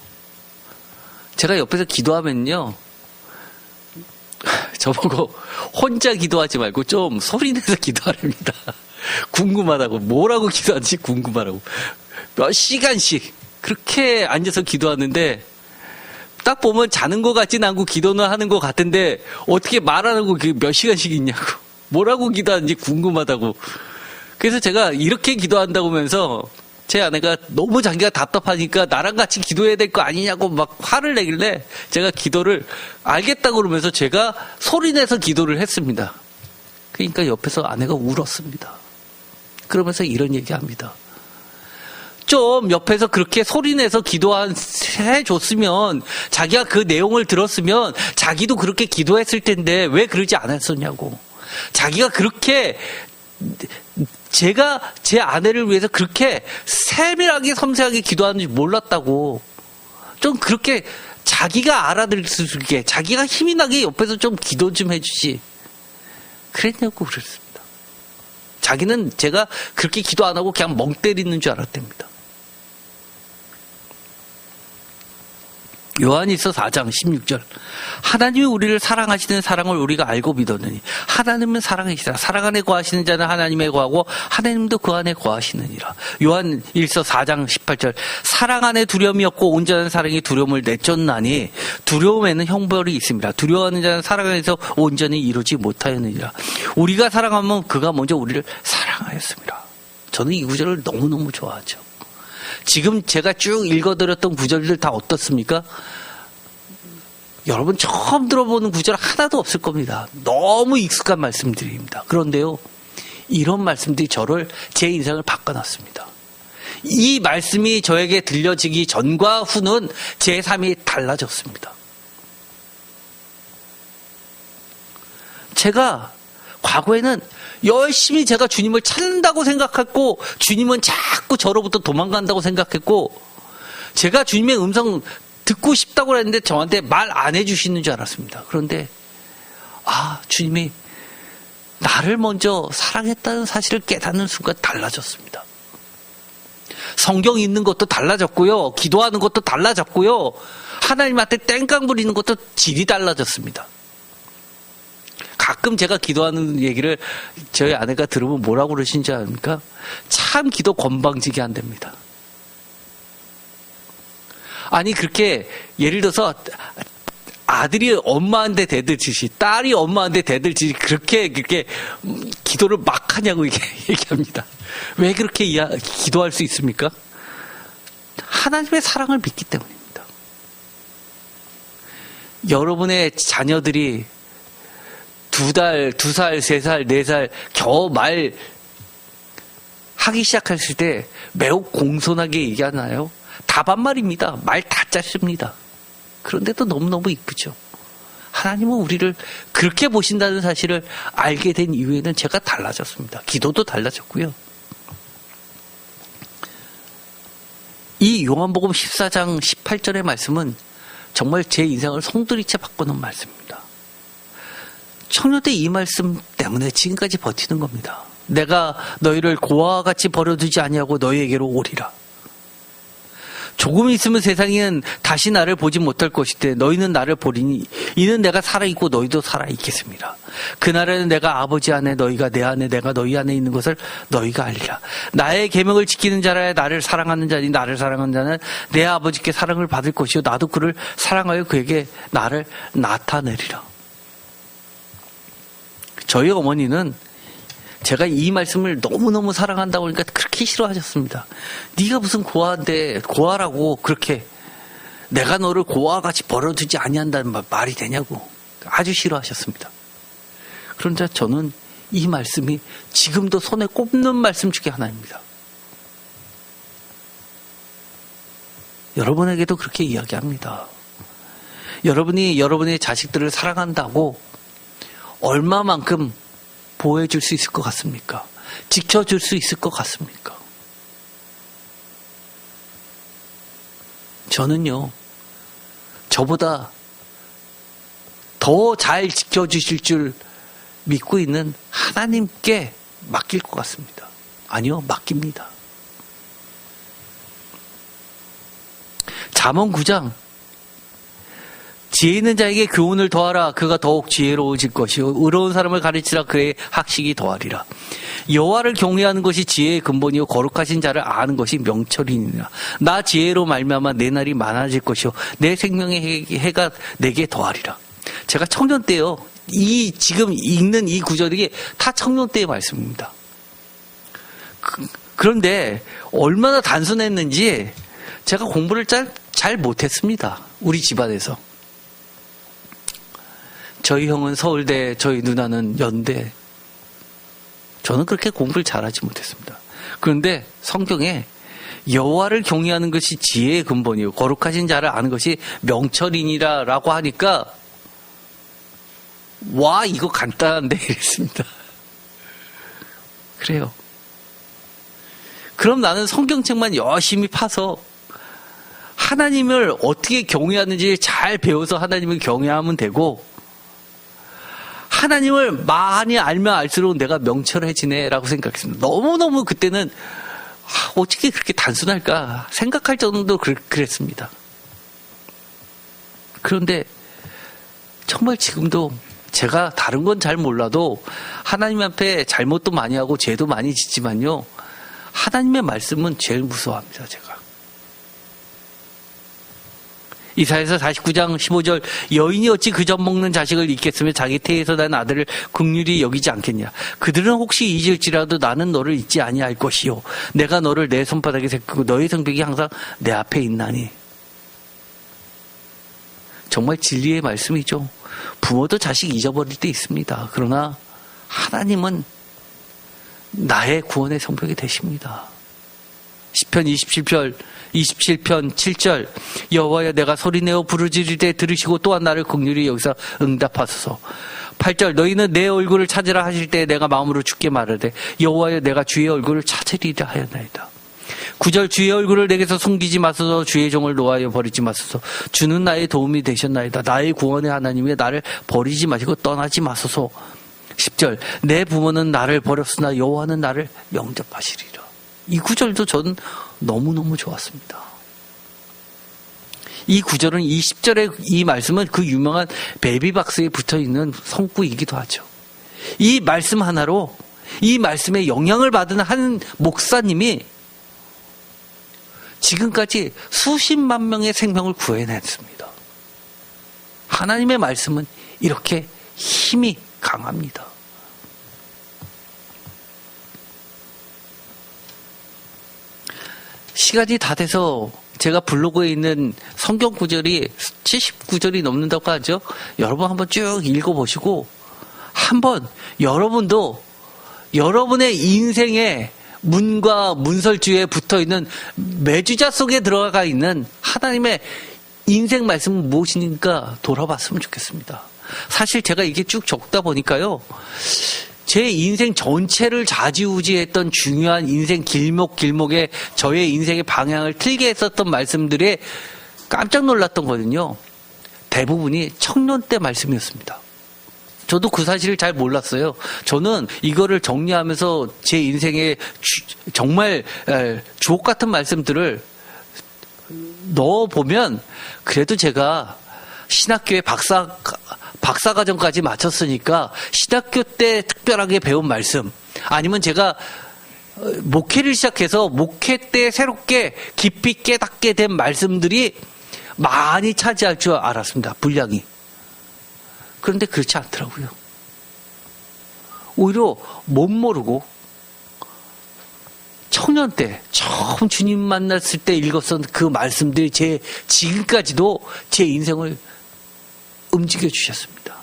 제가 옆에서 기도하면요, 저보고 혼자 기도하지 말고 좀 소리내서 기도하랍니다. 궁금하다고. 뭐라고 기도하는지 궁금하다고. 몇 시간씩 그렇게 앉아서 기도하는데 딱 보면 자는 것 같진 않고 기도는 하는 것 같은데 어떻게 말 안 하고 몇 시간씩 있냐고. 뭐라고 기도하는지 궁금하다고. 그래서 제가 이렇게 기도한다고 하면서 제 아내가 너무 자기가 답답하니까 나랑 같이 기도해야 될 거 아니냐고 막 화를 내길래 제가 기도를 알겠다고 그러면서 제가 소리내서 기도를 했습니다. 그러니까 옆에서 아내가 울었습니다. 그러면서 이런 얘기합니다. 좀 옆에서 그렇게 소리내서 기도해줬으면 자기가 그 내용을 들었으면 자기도 그렇게 기도했을 텐데 왜 그러지 않았었냐고. 자기가 그렇게 제가 제 아내를 위해서 그렇게 세밀하게 섬세하게 기도하는지 몰랐다고. 좀 그렇게 자기가 알아들을 수 있게 자기가 힘이 나게 옆에서 좀 기도 좀 해주지. 그랬냐고 그랬습니다. 자기는 제가 그렇게 기도 안 하고 그냥 멍 때리는 줄 알았답니다. 요한일서 4장 16절. 하나님이 우리를 사랑하시는 사랑을 우리가 알고 믿었느니 하나님은 사랑이시라. 사랑 안에 거하시는 자는 하나님에 거하고 하나님도 그 안에 거하시느니라. 요한일서 4장 18절. 사랑 안에 두려움이 없고 온전한 사랑이 두려움을 내쫓나니 두려움에는 형벌이 있습니다. 두려워하는 자는 사랑 안에서 온전히 이루지 못하였느니라. 우리가 사랑하면 그가 먼저 우리를 사랑하였습니다. 저는 이 구절을 너무너무 좋아하죠. 지금 제가 쭉 읽어드렸던 구절들 다 어떻습니까? 여러분 처음 들어보는 구절 하나도 없을 겁니다. 너무 익숙한 말씀들입니다. 그런데요, 이런 말씀들이 제 인생을 바꿔놨습니다. 이 말씀이 저에게 들려지기 전과 후는 제 삶이 달라졌습니다. 제가 과거에는 열심히 제가 주님을 찾는다고 생각했고 주님은 자꾸 저로부터 도망간다고 생각했고 제가 주님의 음성 듣고 싶다고 했는데 저한테 말 안 해주시는 줄 알았습니다. 그런데 주님이 나를 먼저 사랑했다는 사실을 깨닫는 순간 달라졌습니다. 성경 읽는 것도 달라졌고요. 기도하는 것도 달라졌고요. 하나님한테 땡깡 부리는 것도 질이 달라졌습니다. 가끔 제가 기도하는 얘기를 저희 아내가 들으면 뭐라고 그러신지 아십니까? 참 기도 건방지게 한답니다. 아니 그렇게 예를 들어서 아들이 엄마한테 대들듯이 딸이 엄마한테 대들듯이 그렇게 기도를 막 하냐고 얘기합니다. 왜 그렇게 기도할 수 있습니까? 하나님의 사랑을 믿기 때문입니다. 여러분의 자녀들이 2살, 3살, 4살 겨우 말 하기 시작했을 때 매우 공손하게 얘기하나요? 다반말입니다. 말 다 짧습니다. 그런데도 너무너무 이쁘죠. 하나님은 우리를 그렇게 보신다는 사실을 알게 된 이후에는 제가 달라졌습니다. 기도도 달라졌고요. 이 요한복음 14장 18절의 말씀은 정말 제 인생을 송두리째 바꾸는 말씀입니다. 청년 때 이 말씀 때문에 지금까지 버티는 겁니다. 내가 너희를 고아와 같이 버려두지 아니하고 너희에게로 오리라. 조금 있으면 세상에는 다시 나를 보지 못할 것이되 너희는 나를 보리니 이는 내가 살아있고 너희도 살아있겠습니다. 그날에는 내가 아버지 안에 너희가 내 안에 내가 너희 안에 있는 것을 너희가 알리라. 나의 계명을 지키는 자라야 나를 사랑하는 자니 나를 사랑하는 자는 내 아버지께 사랑을 받을 것이요 나도 그를 사랑하여 그에게 나를 나타내리라. 저희 어머니는 제가 이 말씀을 너무너무 사랑한다고 하니까 그렇게 싫어하셨습니다. 네가 무슨 고아인데 고아라고 그렇게 내가 너를 고아와 같이 버려두지 아니한다는 말이 되냐고 아주 싫어하셨습니다. 그런데 저는 이 말씀이 지금도 손에 꼽는 말씀 중에 하나입니다. 여러분에게도 그렇게 이야기합니다. 여러분이 여러분의 자식들을 사랑한다고 얼마만큼 보호해줄 수 있을 것 같습니까? 지켜줄 수 있을 것 같습니까? 저는요, 저보다 더 잘 지켜주실 줄 믿고 있는 하나님께 맡길 것 같습니다. 아니요, 맡깁니다. 잠언 9장 지혜 있는 자에게 교훈을 더하라. 그가 더욱 지혜로워질 것이요 의로운 사람을 가르치라. 그의 학식이 더하리라. 여호와를 경외하는 것이 지혜의 근본이요 거룩하신 자를 아는 것이 명철이니라. 나 지혜로 말미암아 내 날이 많아질 것이요 내 생명의 해가 내게 더하리라. 제가 청년 때요. 지금 읽는 이 구절이 다 청년 때의 말씀입니다. 그런데 얼마나 단순했는지 제가 공부를 잘 못했습니다. 우리 집안에서. 저희 형은 서울대, 저희 누나는 연대. 저는 그렇게 공부를 잘하지 못했습니다. 그런데 성경에 여호와를 경외하는 것이 지혜의 근본이요 거룩하신 자를 아는 것이 명철이니라 라고 하니까 와 이거 간단한데 이랬습니다. 그래요. 그럼 나는 성경책만 열심히 파서 하나님을 어떻게 경외하는지 잘 배워서 하나님을 경외하면 되고 하나님을 많이 알면 알수록 내가 명철해지네라고 생각했습니다. 너무너무 그때는 어떻게 그렇게 단순할까 생각할 정도로 그랬습니다. 그런데 정말 지금도 제가 다른 건 잘 몰라도 하나님 앞에 잘못도 많이 하고 죄도 많이 짓지만요. 하나님의 말씀은 제일 무서워합니다. 제가. 이사야서 49장 15절 여인이 어찌 그 젖 먹는 자식을 잊겠으며 자기 태에서 난 아들을 긍휼히 여기지 않겠냐. 그들은 혹시 잊을지라도 나는 너를 잊지 아니할 것이요 내가 너를 내 손바닥에 새기고 너의 성벽이 항상 내 앞에 있나니. 정말 진리의 말씀이죠. 부모도 자식 잊어버릴 때 있습니다. 그러나 하나님은 나의 구원의 성벽이 되십니다. 시편 27편 7절 여호와여 내가 소리내어 부르짖을 때 들으시고 또한 나를 긍휼히 여기서 응답하소서. 8절 너희는 내 얼굴을 찾으라 하실 때 내가 마음으로 주께 말하되 여호와여 내가 주의 얼굴을 찾으리라 하였나이다. 9절 주의 얼굴을 내게서 숨기지 마소서. 주의 종을 노하여 버리지 마소서. 주는 나의 도움이 되셨나이다. 나의 구원의 하나님이 나를 버리지 마시고 떠나지 마소서. 10절 내 부모는 나를 버렸으나 여호와는 나를 영접하시리라. 이 구절도 저는 너무너무 좋았습니다. 이 구절은 이 10절의 이 말씀은 그 유명한 베이비박스에 붙어있는 성구이기도 하죠. 이 말씀 하나로 이 말씀에 영향을 받은 한 목사님이 지금까지 수십만 명의 생명을 구해냈습니다. 하나님의 말씀은 이렇게 힘이 강합니다. 시간이 다 돼서 제가 블로그에 있는 성경 구절이 79절이 넘는다고 하죠. 여러분 한번 쭉 읽어보시고 한번 여러분도 여러분의 인생의 문과 문설주에 붙어있는 매주자 속에 들어가 있는 하나님의 인생 말씀은 무엇이니까 돌아봤으면 좋겠습니다. 사실 제가 이게 쭉 적다 보니까요. 제 인생 전체를 좌지우지했던 중요한 인생 길목에 저의 인생의 방향을 틀게 했었던 말씀들에 깜짝 놀랐던 거는요. 대부분이 청년 때 말씀이었습니다. 저도 그 사실을 잘 몰랐어요. 저는 이거를 정리하면서 제 인생에 정말 주옥 같은 말씀들을 넣어보면 그래도 제가 신학교에 박사과정까지 마쳤으니까 신학교 때 특별하게 배운 말씀 아니면 제가 목회를 시작해서 목회 때 새롭게 깊이 깨닫게 된 말씀들이 많이 차지할 줄 알았습니다. 분량이. 그런데 그렇지 않더라고요. 오히려 못 모르고 청년 때 처음 주님 만났을 때 읽었던 그 말씀들이 지금까지도 제 인생을 움직여 주셨습니다.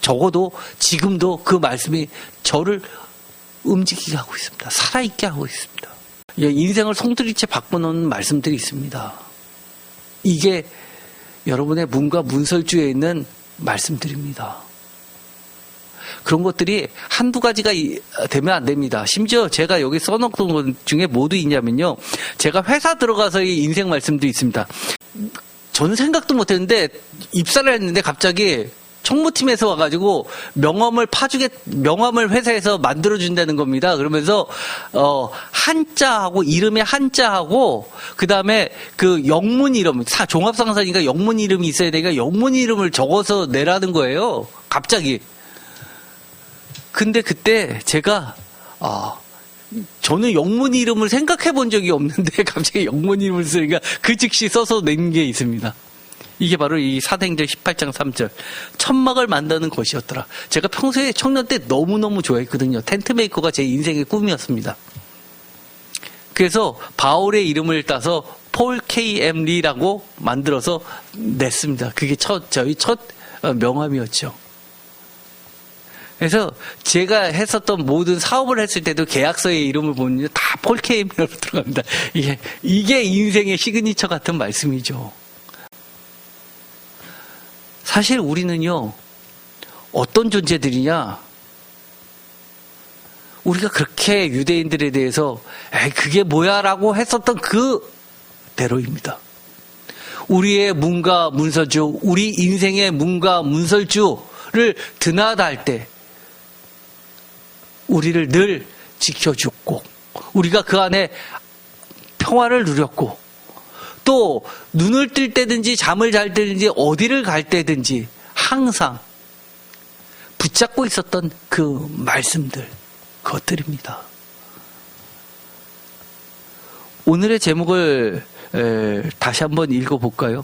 적어도 지금도 그 말씀이 저를 움직이게 하고 있습니다. 살아있게 하고 있습니다. 인생을 송두리째 바꿔놓은 말씀들이 있습니다. 이게 여러분의 문과 문설주에 있는 말씀들입니다. 그런 것들이 한두 가지가 되면 안 됩니다. 심지어 제가 여기 써놓은 것 중에 뭐도 있냐면요. 제가 회사 들어가서의 인생 말씀도 있습니다. 저는 생각도 못했는데 입사를 했는데 갑자기 총무팀에서 와가지고 명함을 회사에서 만들어준다는 겁니다. 그러면서, 한자하고, 이름에 한자하고, 그 다음에 그 영문 이름, 종합상사니까 영문 이름이 있어야 되니까 영문 이름을 적어서 내라는 거예요. 갑자기. 근데 그때 제가, 저는 영문 이름을 생각해 본 적이 없는데 갑자기 영문 이름을 쓰니까 그 즉시 써서 낸 게 있습니다. 이게 바로 이 사도행전 18장 3절 천막을 만드는 것이었더라. 제가 평소에 청년 때 너무너무 좋아했거든요. 텐트 메이커가 제 인생의 꿈이었습니다. 그래서 바울의 이름을 따서 폴 K.M. 리라고 만들어서 냈습니다. 그게 저희 첫 명함이었죠. 그래서 제가 했었던 모든 사업을 했을 때도 계약서에 이름을 보면 다 폴 K.M.리로 들어갑니다. 이게 인생의 시그니처 같은 말씀이죠. 사실 우리는요, 어떤 존재들이냐, 우리가 그렇게 유대인들에 대해서, 그게 뭐야 라고 했었던 그대로입니다. 우리의 문과 문설주, 우리 인생의 문과 문설주를 드나달 때, 우리를 늘 지켜줬고, 우리가 그 안에 평화를 누렸고, 또 눈을 뜰 때든지 잠을 잘 때든지 어디를 갈 때든지 항상 붙잡고 있었던 그 말씀들, 그것들입니다. 오늘의 제목을 다시 한번 읽어볼까요?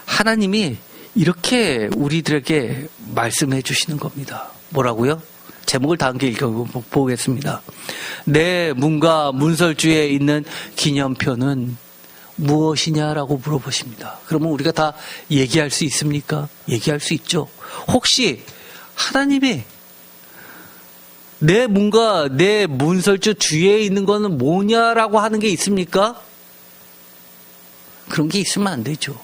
하나님이 이렇게 우리들에게 말씀해 주시는 겁니다. 뭐라고요? 제목을 다 함께 읽어보겠습니다. 내 문과 문설주에 있는 기념표는 무엇이냐라고 물어보십니다. 그러면 우리가 다 얘기할 수 있습니까? 얘기할 수 있죠. 혹시 하나님이 내 문과 내 문설주 뒤에 있는 거는 뭐냐라고 하는 게 있습니까? 그런 게 있으면 안 되죠.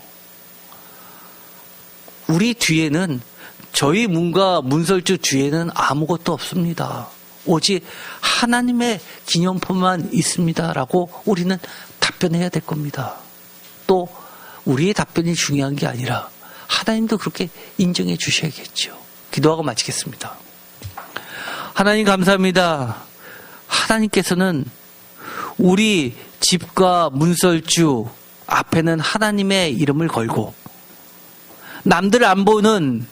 우리 뒤에는, 저희 문과 문설주 뒤에는 아무것도 없습니다. 오직 하나님의 기념표만 있습니다라고 우리는 답변해야 될 겁니다. 또 우리의 답변이 중요한 게 아니라 하나님도 그렇게 인정해 주셔야겠죠. 기도하고 마치겠습니다. 하나님 감사합니다. 하나님께서는 우리 집과 문설주 앞에는 하나님의 이름을 걸고 남들 안 보는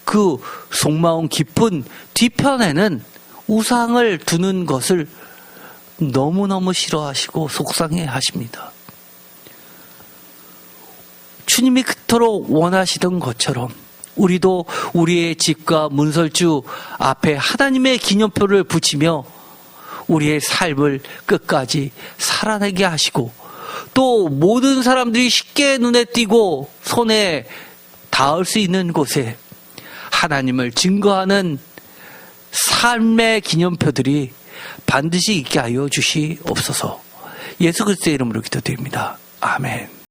그 속마음 깊은 뒤편에는 우상을 두는 것을 너무너무 싫어하시고 속상해 하십니다. 주님이 그토록 원하시던 것처럼 우리도 우리의 집과 문설주 앞에 하나님의 기념표를 붙이며 우리의 삶을 끝까지 살아내게 하시고, 또 모든 사람들이 쉽게 눈에 띄고 손에 닿을 수 있는 곳에 하나님을 증거하는 삶의 기념표들이 반드시 있게 하여 주시옵소서. 예수 그리스도의 이름으로 기도드립니다. 아멘.